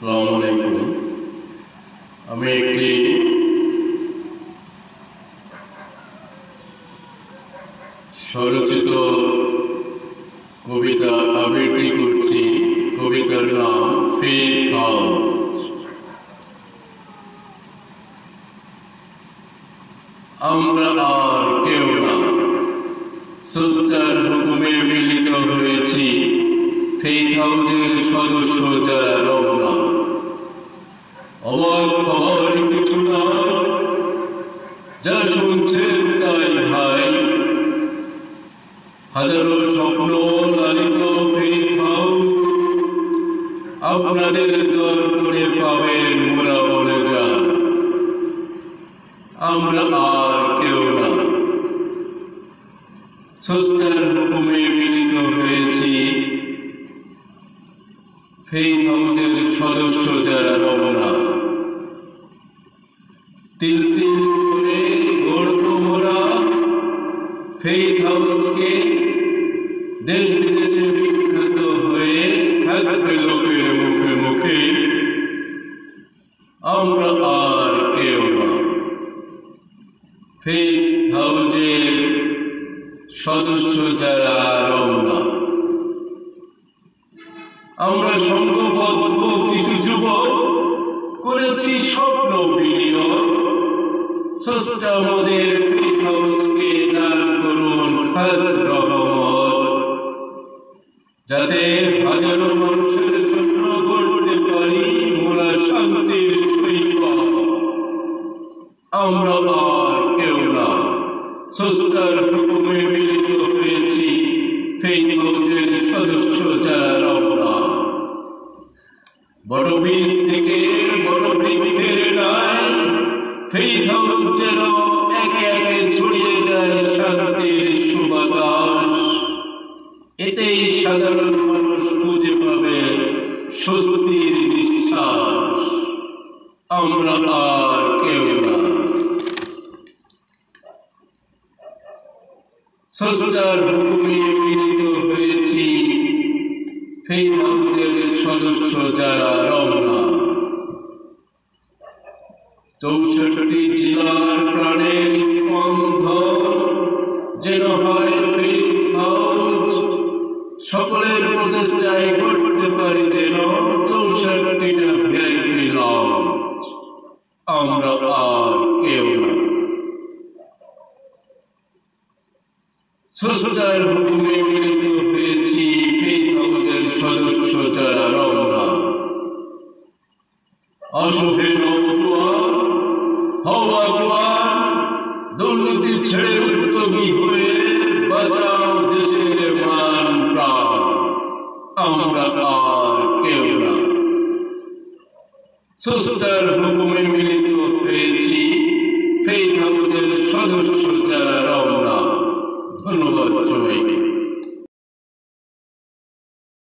আসসালামু আলাইকুম। আমি একটি স্বরচিত কবিতা আবৃত্তি করছি। কবিতার নাম ফেথ হাউস। আমরা আর কেউ না, স্রষ্টার হুকুমে মিলিত হয়েছি। ফেথ হাউসের সদস্য যারা রওনা, অবাক হওয়ার কিছু নয়, যারা শুনছেন তাই ভাই। হাজারো স্বপ্ন লালিত ফেথ হাউস, আপনাদের দর্পণে পাবেন মোরা বলে যায় আমরা আর কেউ না, স্রষ্টার হুকুমে মিলিত হয়েছি। ফেথ হাউসের সদস্য যারা রওনা, তিল তিল করে গড়ব মোরা ফেথ হাউসকে। দেশ বিদেশে বিখ্যাত হয়ে থাকবে লোকের মুখে মুখে আমরা আর কেউ না। ফেথ হাউসের সদস্য যারা রওনা, আমরা সংঘবদ্ধ কিছু যুবক করেছি স্বপ্ন বিনিয়োগ। স্রষ্টা আমাদের ফেথ হাউসকে দান করুন খাস রহমত, যাতে হাজারো মানুষের জন্য গড়তে পারি মোরা শান্তির সৈকত। আমরা আর কেউ না, স্রষ্টার হুকুমে মিলিত হয়েছি। ফেথ হাউসের সদস্য যারা রওনা, বড় বীজ থেকে বড় বৃক্ষের ন্যায় ফেথ হাউস যেন একে একে ছড়িয়ে যায় শান্তির সুবাতাস। এতেই সাধারণ মানুষ খুঁজে পাবে স্বস্তির নিঃশ্বাস। আমরা আর কেউ না, স্রষ্টার হুকুমে মিলিত হয়েছি। ফেথ হাউসের সদস্য যারা রওনা, 64 জেলার প্রাণের স্পন্দন যেন হয় ফেথ হাউস। সকলের প্রচেষ্টায় করতে পারি যেন 64টা ভিআইপি লঞ্চ। আমরা আর কেউ না, স্রষ্টার হুকুমে মিলিত হয়েছি। ফেথ হাউসের সদস্য যারা রওনা, অশুভে নৌজোয়ান হওয়া জোয়ান, দুর্নীতি ছেড়ে উদ্যোগী হয়ে বাঁচাও দেশের মান প্রাণ। আমরা আর কেউ না, স্রষ্টার হুকুমে মিলিত